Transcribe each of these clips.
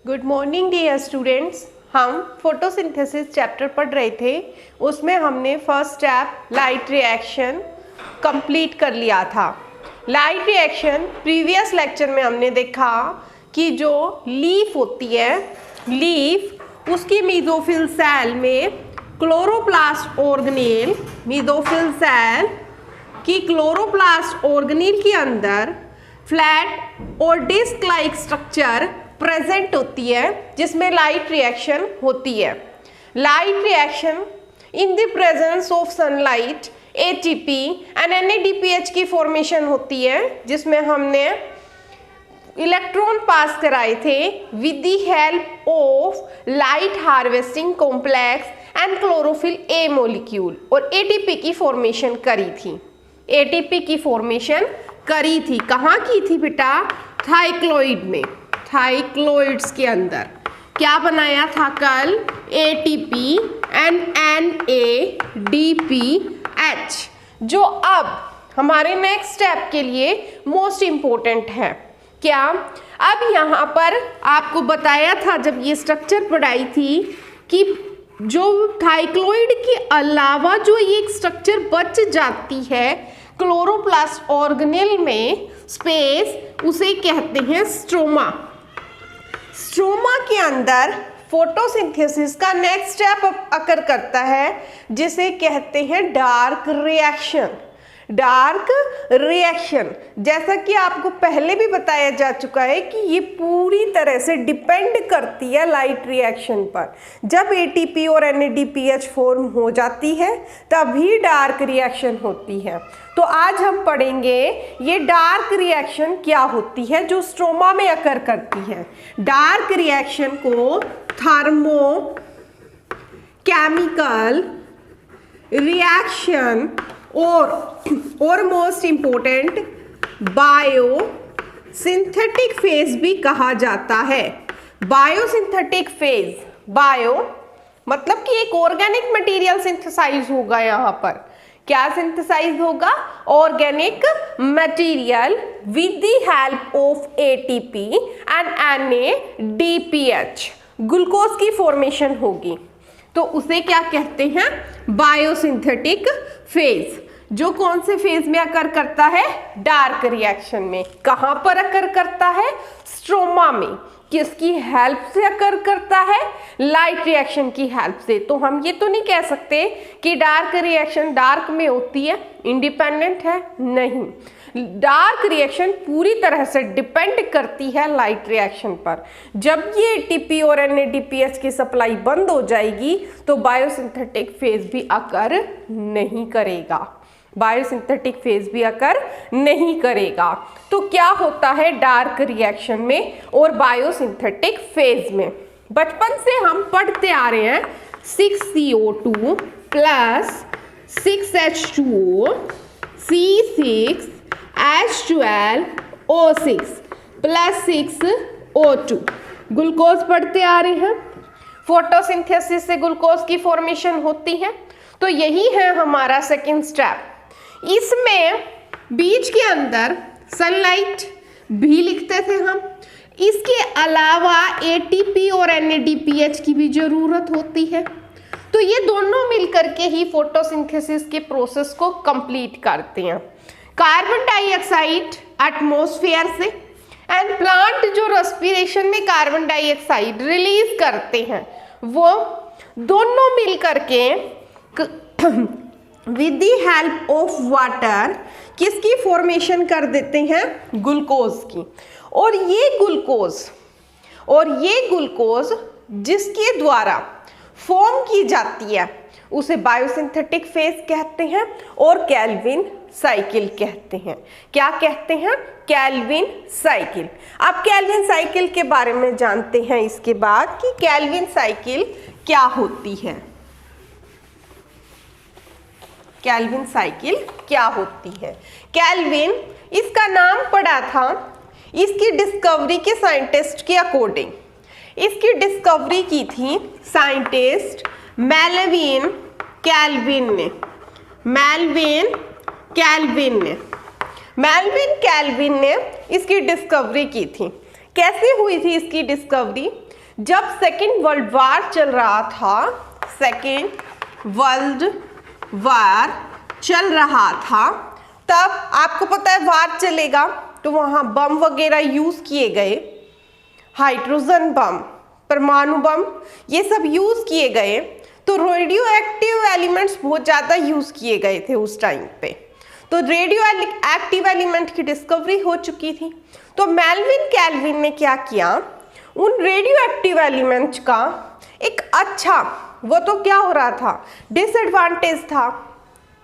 Good morning dear students. हम photosynthesis chapter पढ़ रहे थे। उसमें हमने first step light reaction complete कर लिया था। लाइट रिएक्शन प्रीवियस लेक्चर में हमने देखा कि जो लीफ होती है, लीफ उसकी मेसोफिल सेल में क्लोरोप्लास्ट ऑर्गेनेल, मेसोफिल सेल की क्लोरोप्लास्ट ऑर्गेनेल के अंदर फ्लैट और डिस्क लाइक स्ट्रक्चर प्रेजेंट होती है जिसमें लाइट रिएक्शन होती है। Light reaction in the presence of sunlight ATP and NADPH की फॉर्मेशन होती है जिसमें हमने इलेक्ट्रॉन पास कराए थे with the help of light harvesting complex and chlorophyll A molecule, और एटीपी की फॉर्मेशन करी थी। एटीपी की फॉर्मेशन करी थी, कहाँ की थी बेटा? थाइक्लोइड में, थाइक्लोइड्स के अंदर क्या बनाया था कल? एटीपी एंड एनएडीपीएच, जो अब हमारे नेक्स्ट स्टेप के लिए मोस्ट इम्पोर्टेंट है। क्या? अब यहाँ पर आपको बताया था जब ये स्ट्रक्चर पढ़ाई थी कि जो थाइक्लोइड के अलावा जो एक स्ट्रक्चर बच जाती है क्लोरोप्लास्ट ऑर्गेनेल में स्पेस, उसे कहते हैं स्ट्रोमा। स्ट्रोमा के अंदर फोटोसिंथेसिस का नेक्स्ट स्टेप अकर करता है जिसे कहते हैं डार्क रिएक्शन। डार्क रिएक्शन, जैसा कि आपको पहले भी बताया जा चुका है कि ये पूरी तरह से डिपेंड करती है लाइट रिएक्शन पर। जब एटीपी और एनएडीपीएच फॉर्म हो जाती है तभी डार्क रिएक्शन होती है। तो आज हम पढ़ेंगे ये डार्क रिएक्शन क्या होती है जो स्ट्रोमा में अकर करती है। डार्क रिएक्शन को थर्मो केमिकल रिएक्शन और most important bio synthetic phase भी कहा जाता है। बायोसिंथेटिक फेज, बायो मतलब कि एक ऑर्गेनिक मटेरियल सिंथेसाइज होगा। यहाँ पर क्या सिंथेसाइज होगा? Organic material with the help of ATP and NADPH, glucose की फॉर्मेशन होगी। तो उसे क्या कहते हैं? बायोसिंथेटिक फेज, जो कौन से फेज में अकर करता है? डार्क रिएक्शन में। कहां पर अकर करता है? स्ट्रोमा में। किसकी हेल्प से अकर करता है? लाइट रिएक्शन की हेल्प से। तो हम ये तो नहीं कह सकते कि डार्क रिएक्शन डार्क में होती है, इंडिपेंडेंट है, नहीं। डार्क रिएक्शन पूरी तरह से डिपेंड करती है लाइट रिएक्शन पर। जब ये एटीपी और एनएडीपीएच की सप्लाई बंद हो जाएगी तो बायोसिंथेटिक फेज भी अकर नहीं करेगा। बायोसिंथेटिक फेज भी अकर नहीं करेगा। तो क्या होता है डार्क रिएक्शन में और बायोसिंथेटिक फेज में? बचपन से हम पढ़ते आ रहे हैं 6CO2 plus 6H2O C6H12O6 plus 6O2, glucose पढ़ते आ रहे हैं। फोटोसिंथेसिस से ग्लूकोज की फॉर्मेशन होती है। तो यही है हमारा सेकंड स्टेप। इसमें बीच के अंदर सनलाइट भी लिखते थे हम। इसके अलावा एटीपी और एनएडीपीएच की भी जरूरत होती है। तो ये दोनों मिलकर के ही फोटोसिंथेसिस के प्रोसेस को कंप्लीट करते हैं। कार्बन डाइऑक्साइड एटमॉस्फेयर से एंड प्लांट जो रेस्पिरेशन में कार्बन डाइऑक्साइड रिलीज करते हैं, वो दोनों मिलकर के with the help of water किसकी फॉर्मेशन कर देते हैं? ग्लूकोज की। और ये ग्लूकोज जिसके द्वारा फॉर्म की जाती है उसे बायोसिंथेटिक फेज कहते हैं और केल्विन साइकिल कहते हैं। क्या कहते हैं? Calvin cycle. अब केल्विन साइकिल के बारे में जानते हैं इसके बाद कि केल्विन साइकिल क्या होती है। केल्विन साइकिल क्या होती है? केल्विन इसका नाम पड़ा था इसकी डिस्कवरी के साइंटिस्ट के अकॉर्डिंग। इसकी डिस्कवरी की थी साइंटिस्ट मेल्विन केल्विन ने। मेल्विन केल्विन ने इसकी डिस्कवरी की थी। कैसे हुई थी इसकी डिस्कवरी? जब सेकेंड वर्ल्ड वार चल रहा था, सेकेंड वर्ल्ड वार चल रहा था, तब आपको पता है वार चलेगा तो वहां बम वगैरह यूज किए गए, हाइड्रोजन बम, परमाणु बम, ये सब यूज किए गए। तो रेडियो एक्टिव एलिमेंट्स बहुत ज़्यादा यूज किए गए थे उस टाइम पे। तो रेडियो एक्टिव एलिमेंट की डिस्कवरी हो चुकी थी। तो मेल्विन कैल्विन ने क्या किया, उन रेडियो एक्टिव एलिमेंट्स का एक अच्छा, वो तो क्या हो रहा था, डिसएडवांटेज था,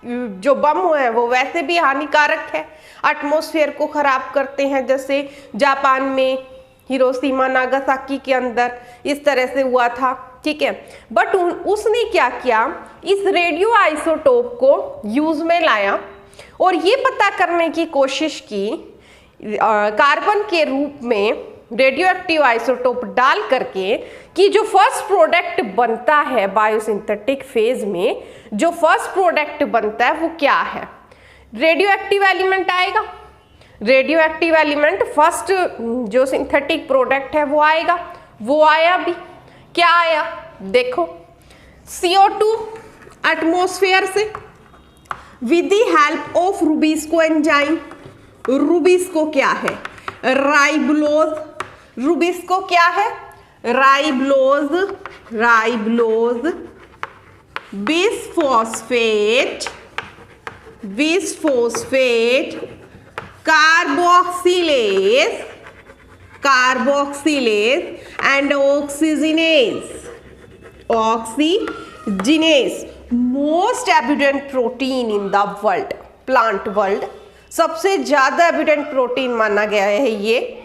जो बम है वो वैसे भी हानिकारक है, एटमॉस्फेयर को खराब करते हैं, जैसे जापान में हिरोशिमा नागासाकी के अंदर इस तरह से हुआ था, ठीक है। बट उसने क्या किया, इस रेडियो आइसोटोप को यूज में लाया और ये पता करने की कोशिश की कार्बन के रूप में रेडियो एक्टिव आइसोटोप डाल करके कि जो फर्स्ट प्रोडक्ट बनता है बायोसिंथेटिक फेज में, जो फर्स्ट प्रोडक्ट बनता है वो क्या है, रेडियो एक्टिव एलिमेंट आएगा। रेडियो एक्टिव एलिमेंट फर्स्ट जो सिंथेटिक प्रोडक्ट है वो आएगा। वो आया भी, क्या आया देखो, CO2 एटमॉस्फेयर से with the help of rubisco enzyme. Rubisco क्या है, राइबोलोज। रूबिस्को क्या है, राइबोलोज, राइबोलोज bisphosphate, bisphosphate carboxylase, carboxylase and oxygenase, oxygenase most abundant protein in the world, plant world. सबसे ज्यादा एबिडेंट प्रोटीन माना गया है ये।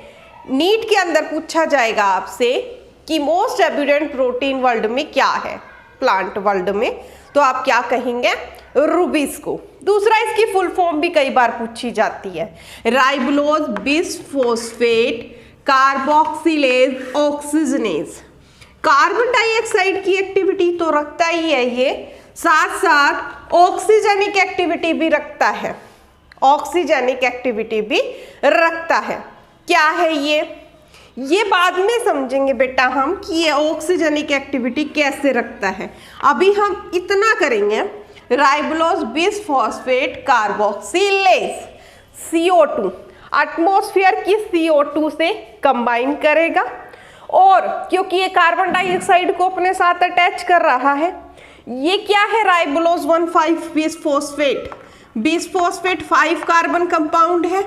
नीट के अंदर पूछा जाएगा आपसे कि मोस्ट एबिडेंट प्रोटीन वर्ल्ड में क्या है, प्लांट वर्ल्ड में, तो आप क्या कहेंगे, रूबिस्को। दूसरा, इसकी फुल फॉर्म भी कई बार पूछी जाती है, राइबोलोज bisphosphate carboxylase oxygenase. Carbon dioxide की एक्टिविटी तो रखता ही है ये, साथ साथ ऑक्सीजनिक एक्टिविटी भी रखता है, ऑक्सीजनिक एक्टिविटी भी रखता है। क्या है ये बाद में समझेंगे बेटा हम कि ये ऑक्सीजनिक एक्टिविटी कैसे रखता है। अभी हम इतना करेंगे, राइबोलोज बिसफॉस्फेट कार्बोक्सिलेज CO2 एटमॉस्फेयर की CO2 से कंबाइन करेगा, और क्योंकि ये कार्बन डाइऑक्साइड को अपने साथ अटैच कर रहा है, ये क्या है, राइबोलोज 1,5 बिसफॉस्फेट, बिसफॉस्फेट 5 कार्बन कंपाउंड है,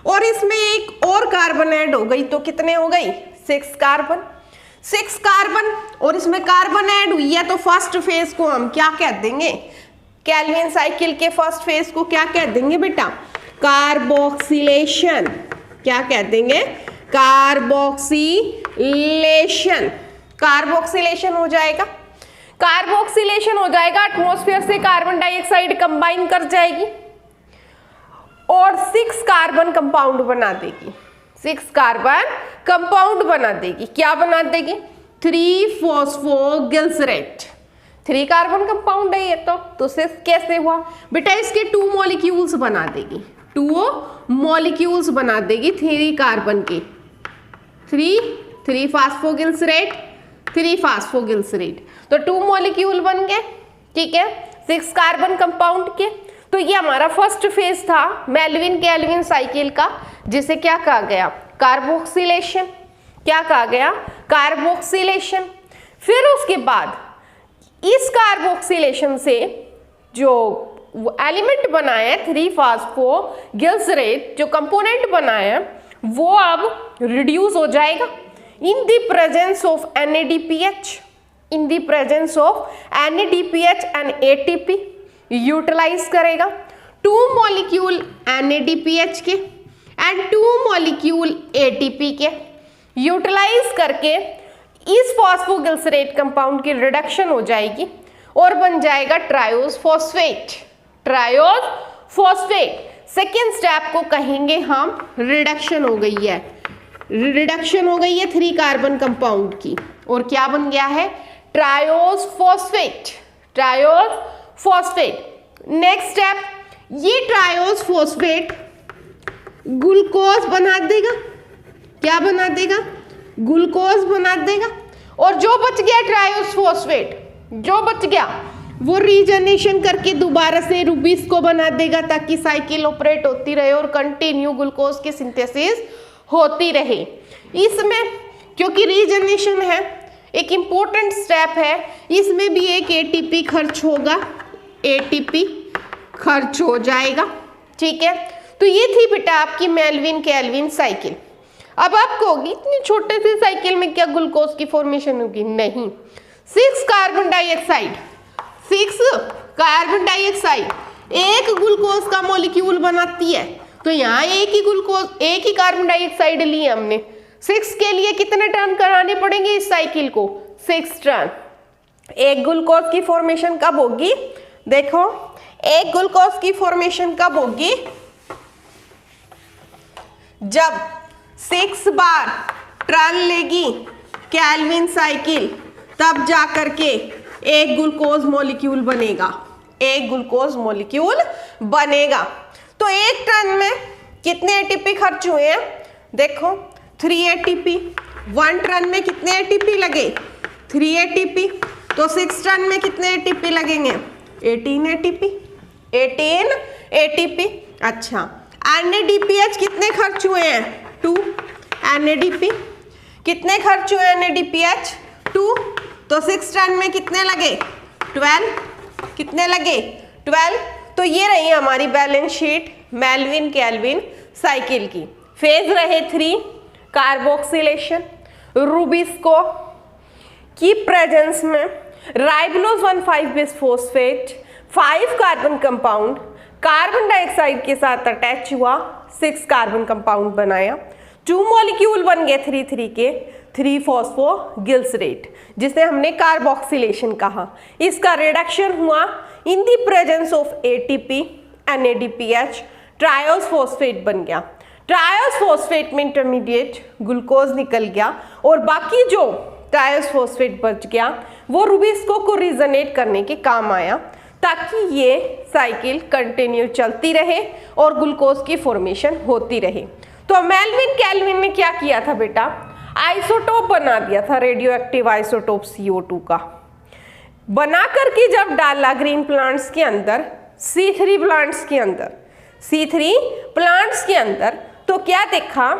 और इसमें एक और कार्बन ऐड हो गई तो कितने हो गई, 6 कार्बन, 6 कार्बन, और इसमें कार्बन ऐड हुई है तो फर्स्ट फेज को हम क्या कह देंगे, कैल्विन साइकिल के फर्स्ट फेज को क्या कह देंगे बेटा, कार्बोक्सिलेशन। क्या कह देंगे, कार्बोक्सिलेशन। कार्बोक्सिलेशन हो जाएगा, कार्बोक्सिलेशन हो जाएगा, एटमॉस्फेयर से कार्बन डाइऑक्साइड कंबाइन कर जाएगी और 6 कार्बन कंपाउंड बना देगी, 6 कार्बन कंपाउंड बना देगी। क्या बना देगी, 3-फॉस्फोग्लिसरेट, 3 कार्बन कंपाउंड है ये तो 6 कैसे हुआ बेटा, इसके 2 मॉलिक्यूल्स बना देगी, 2 मॉलिक्यूल्स बना देगी 3 कार्बन के, 3 फास्फोग्लिसरेट, 3 फास्फोग्लिसरेट, तो 2 मॉलिक्यूल बन गए, ठीक है, 6 कार्बन कंपाउंड के। तो ये हमारा फर्स्ट फेज था मेल्विन कैल्विन साइकिल का, जिसे क्या कहा गया, कार्बोक्सिलेशन। क्या कहा गया, कार्बोक्सिलेशन। फिर उसके बाद इस कार्बोक्सिलेशन से जो एलिमेंट बनाया 3-फास्फोग्लिसरेट, जो कंपोनेंट बनाया वो अब रिड्यूस हो जाएगा in the presence of NADPH, in the presence of NADPH and ATP utilise करेगा 2 मॉलिक्यूल NADPH के एंड 2 मॉलिक्यूल ATP के, यूटिलाइज करके इस फॉस्फोग्लिसरेट कंपाउंड की रिडक्शन हो जाएगी और बन जाएगा triose phosphate, triose phosphate. Second step को कहेंगे हम रिडक्शन हो गई है, रिडक्शन हो गई है 3 कार्बन कंपाउंड की, और क्या बन गया है, triose phosphate, triose phosphate. Next step, ये ट्रायोज फॉस्फेट ग्लूकोज बना देगा, क्या बना देगा, ग्लूकोज बना देगा। और जो बच गया ट्रायोस फॉस्फेट, जो बच गया वो रीजनरेशन करके दोबारा से रूबीस को बना देगा ताकि साइकिल ऑपरेट होती रहे और कंटिन्यू ग्लूकोज की सिंथेसिस होती रहे। इसमें क्योंकि रीजनरेशन है, एक इम्पोर्टेंट स्टेप है, इसमें भी एक एटीपी खर्च होगा, एटीपी खर्च हो जाएगा। ठीक है, तो ये थी बेटा आपकी मेल्विन केल्विन साइकिल। अब आप कहोगी इतनी छोटे से साइकिल में क्या ग्लूकोज की फॉर्मेशन होगी? नहीं, 6 कार्बन डाइऑक्साइड, 6 कार्बन डाइऑक्साइड एक ग्लूकोज का मॉलिक्यूल बनाती है। तो यहाँ एक ही कार्बन डाइऑक्साइड लिए हमने, 6 के लिए कितने टर्न कराने पड़ेंगे इस साइकिल को? 6 टर्न। एक ग्लूकोज की फॉर्मेशन कब होगी? देखो, एक ग्लूकोज की फॉर्मेशन कब होगी? जब 6 बार टर्न लेगी केल्विन साइकिल, तब जा करके एक ग्लूकोज मॉलिक्यूल बनेगा, एक ग्लूकोज मॉलिक्यूल बनेगा। तो एक टर्न में कितने एटीपी खर्च हुए हैं? देखो 3 एटीपी। 1 टर्न में कितने एटीपी लगे? 3 एटीपी। तो 6 टर्न में कितने एटीपी लगेंगे? 18 एटीपी, 18 एटीपी। अच्छा, NADPH कितने खर्च हुए हैं? 2 NADP। कितने खर्च हुए NADPH? 2। तो 6 टर्न में कितने लगे? 12। कितने लगे? 12। तो ये रही हमारी balance sheet Melvin Calvin cycle की। फेज रहे 3, कार्बोक्सिलेशन, रूबिस्को की प्रेजेंस में राइबोलोज 1,5 bis phosphate 5 carbon compound carbon dioxide के साथ अटैच हुआ, 6 कार्बन कंपाउंड बनाया, 2 मॉलिक्यूल बन गए 3,3 के, 3 फॉस्फोगिल्सरेट, जिसे हमने कार्बोक्सिलेशन कहा। इसका रिडक्शन हुआ in the presence of ATP, NADPH, triose phosphate बन गया। ट्रायोस फॉस्फेट में इंटरमीडिएट ग्लूकोज निकल गया और बाकी जो ट्रायोस फॉस्फेट बच गया वो रूबिस्को को रीजनेट करने के काम आया ताकि ये साइकिल कंटिन्यू चलती रहे और ग्लूकोज की फॉर्मेशन होती रहे। तो मेल्विन केल्विन ने क्या किया था बेटा? आइसोटोप बना दिया था, रेडियो एक्टिव आइसोटोप CO2 का बना करके जब डाला ग्रीन प्लांट्स के अंदर, C3 प्लांट्स के अंदर, C3 प्लांट्स के अंदर, तो क्या देखा?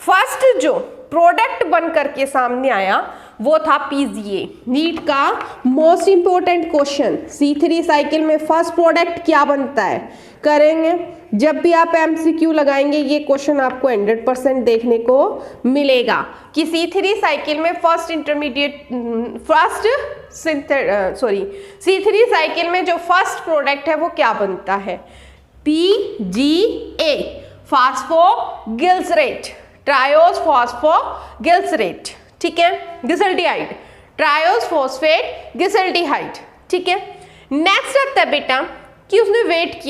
फर्स्ट जो प्रोडक्ट बन करके सामने आया वो था PGA। नीट का most important question, C3 cycle में फर्स्ट प्रोडक्ट क्या बनता है? करेंगे जब भी आप MCQ लगाएंगे ये क्वेश्चन आपको 100% देखने को मिलेगा कि C3 साइकिल में C3 साइकिल में जो फर्स्ट प्रोडक्ट है वो क्या बनता है? PGA, फास्फोगिल्सरेट, ट्रायोस फॉस्फोगिल्सरेट, ठीक है, गिसल्डिहाइड, ट्रायोस फॉस्फेट गिसल्डिहाइड, ठीक है। नेक्स्ट आता है बेटा कि उसने वेट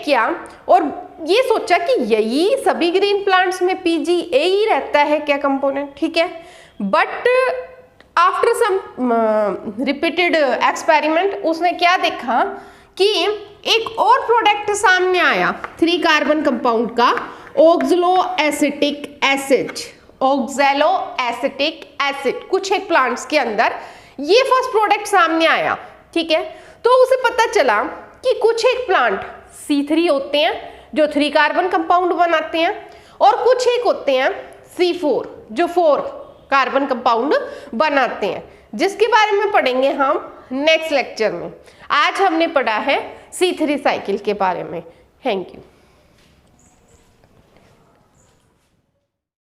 किया और ये सोचा कि यही सभी ग्रीन प्लांट्स में PGA ही रहता है क्या कंपोनेंट, ठीक है। But after some repeated experiment उसने क्या देखा कि एक और प्रोडक्ट सामने आया 3 कार्बन कंपाउंड का, ऑक्सलो एसिटिक एसिड, कुछ एक प्लांट्स के अंदर ये फर्स्ट प्रोडक्ट सामने आया, ठीक है। तो उसे पता चला कि कुछ एक प्लांट C3 होते हैं जो 3 कार्बन कंपाउंड बनाते हैं और कुछ एक होते हैं C4 जो 4 कार्बन कंपाउंड बनाते हैं, जिसके बारे में पढ़ेंगे हम नेक्स्ट लेक्चर में। आज हमने पढ़ा है C3 साइकिल के बारे में। Thank you.